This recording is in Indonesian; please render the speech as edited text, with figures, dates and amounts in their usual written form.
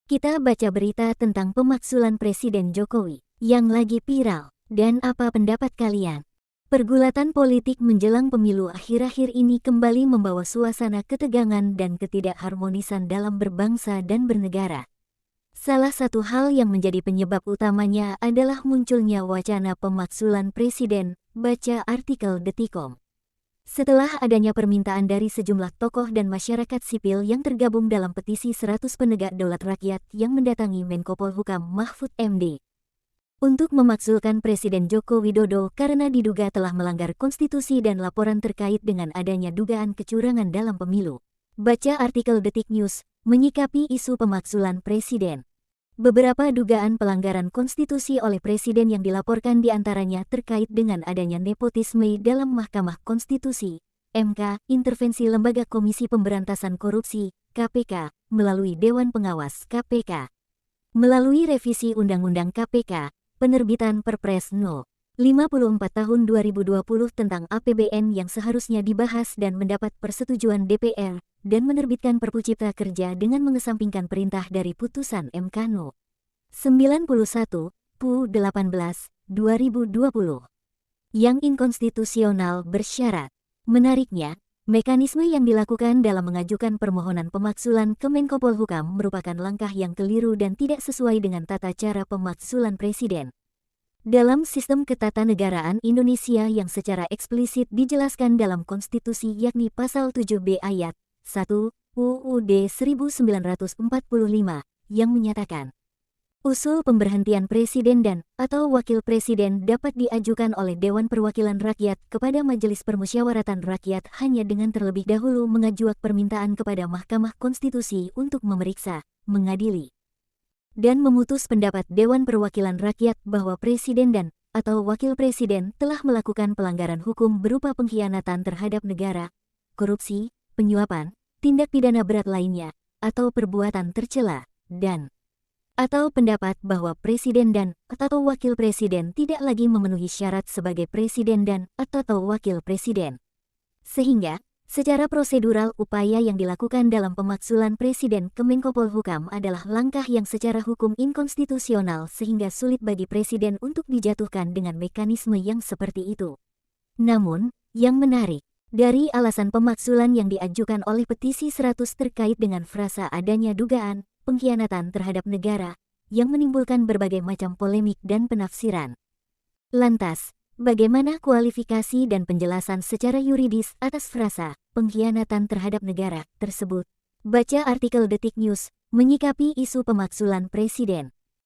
Kita baca berita tentang pemakzulan Presiden Jokowi yang lagi viral. Dan apa pendapat kalian? Pergulatan politik menjelang pemilu akhir-akhir ini kembali membawa suasana ketegangan dan ketidakharmonisan dalam berbangsa dan bernegara. Salah satu hal yang menjadi penyebab utamanya adalah munculnya wacana pemakzulan Presiden, baca artikel Detikcom. Setelah adanya permintaan dari sejumlah tokoh dan masyarakat sipil yang tergabung dalam petisi 100 penegak daulat rakyat yang mendatangi Menko Polhukam Mahfud MD untuk memakzulkan Presiden Joko Widodo karena diduga telah melanggar konstitusi dan laporan terkait dengan adanya dugaan kecurangan dalam pemilu. Baca artikel Detik News, menyikapi isu pemakzulan Presiden. Beberapa dugaan pelanggaran konstitusi oleh Presiden yang dilaporkan diantaranya terkait dengan adanya nepotisme dalam Mahkamah Konstitusi, MK, intervensi Lembaga Komisi Pemberantasan Korupsi, KPK, melalui Dewan Pengawas KPK, melalui revisi Undang-Undang KPK, penerbitan Perpres No. 54 Tahun 2020 tentang APBN yang seharusnya dibahas dan mendapat persetujuan DPR, dan menerbitkan Perpu Cipta Kerja dengan mengesampingkan perintah dari putusan MK No. 91, PU 18, 2020, yang inkonstitusional bersyarat. Menariknya, mekanisme yang dilakukan dalam mengajukan permohonan pemakzulan ke Menko Polhukam merupakan langkah yang keliru dan tidak sesuai dengan tata cara pemakzulan Presiden. Dalam sistem ketatanegaraan Indonesia yang secara eksplisit dijelaskan dalam konstitusi yakni pasal 7B ayat 1 UUD 1945 yang menyatakan usul pemberhentian presiden dan atau wakil presiden dapat diajukan oleh Dewan Perwakilan Rakyat kepada Majelis Permusyawaratan Rakyat hanya dengan terlebih dahulu mengajukan permintaan kepada Mahkamah Konstitusi untuk memeriksa, mengadili, dan memutus pendapat Dewan Perwakilan Rakyat bahwa presiden dan atau wakil presiden telah melakukan pelanggaran hukum berupa pengkhianatan terhadap negara, korupsi, penyuapan, tindak pidana berat lainnya, atau perbuatan tercela, dan atau pendapat bahwa presiden dan atau wakil presiden tidak lagi memenuhi syarat sebagai presiden dan atau wakil presiden. Sehingga, secara prosedural upaya yang dilakukan dalam pemakzulan Presiden ke Menko Polhukam adalah langkah yang secara hukum inkonstitusional sehingga sulit bagi Presiden untuk dijatuhkan dengan mekanisme yang seperti itu. Namun, yang menarik, dari alasan pemakzulan yang diajukan oleh petisi 100 terkait dengan frasa adanya dugaan pengkhianatan terhadap negara yang menimbulkan berbagai macam polemik dan penafsiran. Lantas, bagaimana kualifikasi dan penjelasan secara yuridis atas frasa pengkhianatan terhadap negara tersebut? Baca artikel Detik News, menyikapi isu pemakzulan Presiden.